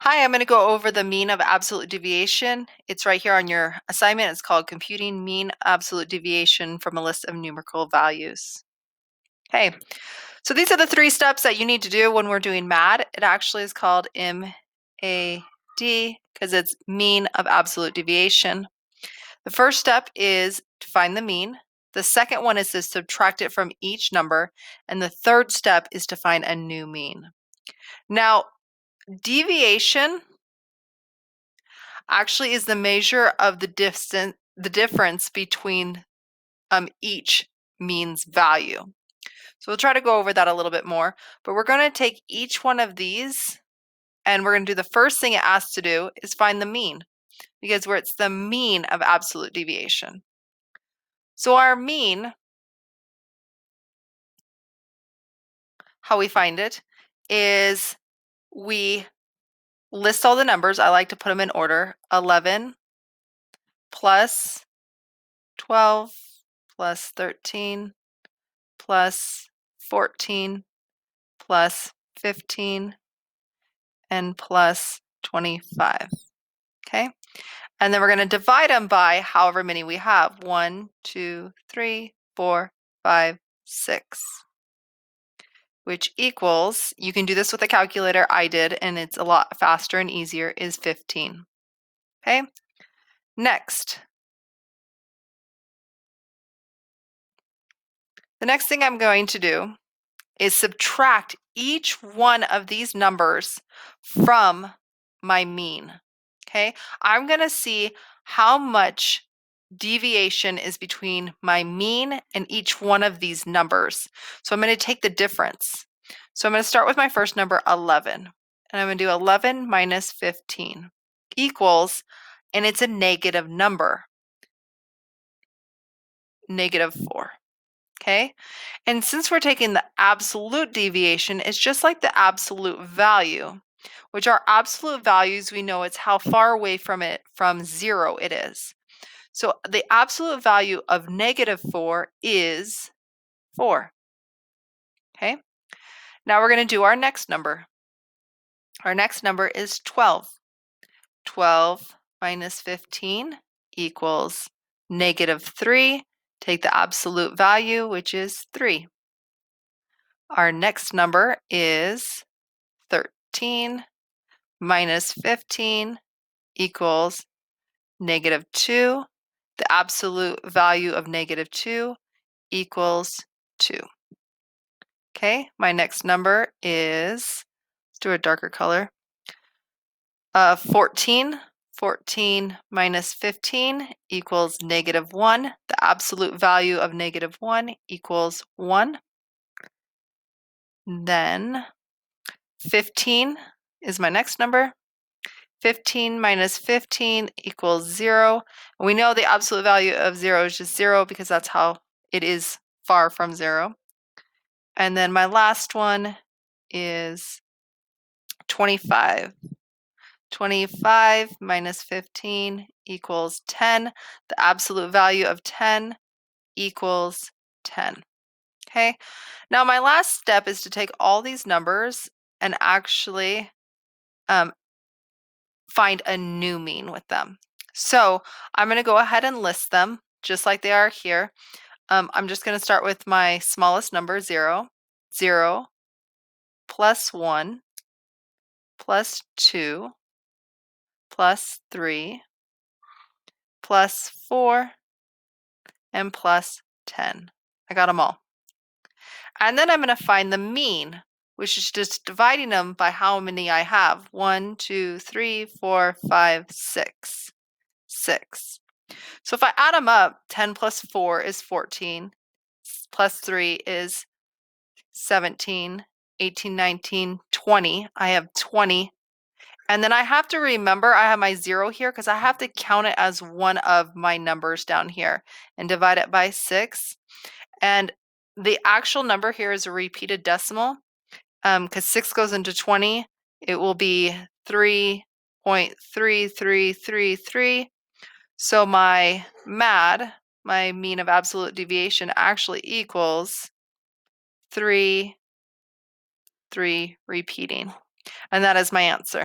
Hi, I'm going to go over the mean of absolute deviation. It's right here on your assignment. It's called Computing Mean Absolute Deviation from a List of Numerical Values. Okay, so these are the 3 steps that you need to do when we're doing MAD. It actually is called MAD because it's mean of absolute deviation. The first step is to find the mean. The second one is to subtract it from each number. And the third step is to find a new mean. Now, deviation actually is the measure of the difference between each mean's value. So we'll try to go over that a little bit more, but we're going to take each one of these and we're going to do the first thing it asks to do is find the mean, because it's the mean of absolute deviation. So our mean, how we find it, is we list all the numbers. I like to put them in order. 11 plus 12 plus 13 plus 14 plus 15 and plus 25. Okay, and then we're going to divide them by however many we have. 1, 2, 3, 4, 5, 6, which equals, you can do this with a calculator, I did, and it's a lot faster and easier, is 15. Okay, next. The next thing I'm going to do is subtract each one of these numbers from my mean. Okay, I'm going to see how much deviation is between my mean and each one of these numbers. So I'm going to take the difference. So I'm going to start with my first number, 11. And I'm going to do 11 minus 15 equals, and it's a negative number, -4. Okay, and since we're taking the absolute deviation, it's just like the absolute value, which our absolute values, we know it's how far away from 0 it is. So the absolute value of -4 is 4. Okay, now we're going to do our next number. Our next number is 12. 12 minus 15 equals -3. Take the absolute value, which is 3. Our next number is 13 minus 15 equals -2. The absolute value of -2 equals 2. Okay, my next number is, let's do a darker color, 14. 14 minus 15 equals -1. The absolute value of -1 equals 1. Then 15 is my next number. 15 minus 15 equals 0. We know the absolute value of 0 is just 0 because that's how it is far from 0. And then my last one is 25. 25 minus 15 equals 10. The absolute value of 10 equals 10. Okay, now my last step is to take all these numbers and actually find a new mean with them. So I'm going to go ahead and list them just like they are here. I'm just going to start with my smallest number, 0. 0 plus 1 plus 2 plus 3 plus 4 and plus 10. I got them all. And then I'm going to find the mean, which is just dividing them by how many I have. 1, 2, 3, 4, 5, 6. 6. So if I add them up, 10 plus 4 is 14, plus 3 is 17, 18, 19, 20. I have 20. And then I have to remember I have my 0 here because I have to count it as one of my numbers down here and divide it by 6. And the actual number here is a repeated decimal because 6 goes into 20. It will be 3.3333. So my MAD, my mean of absolute deviation, actually equals 3 repeating. And that is my answer.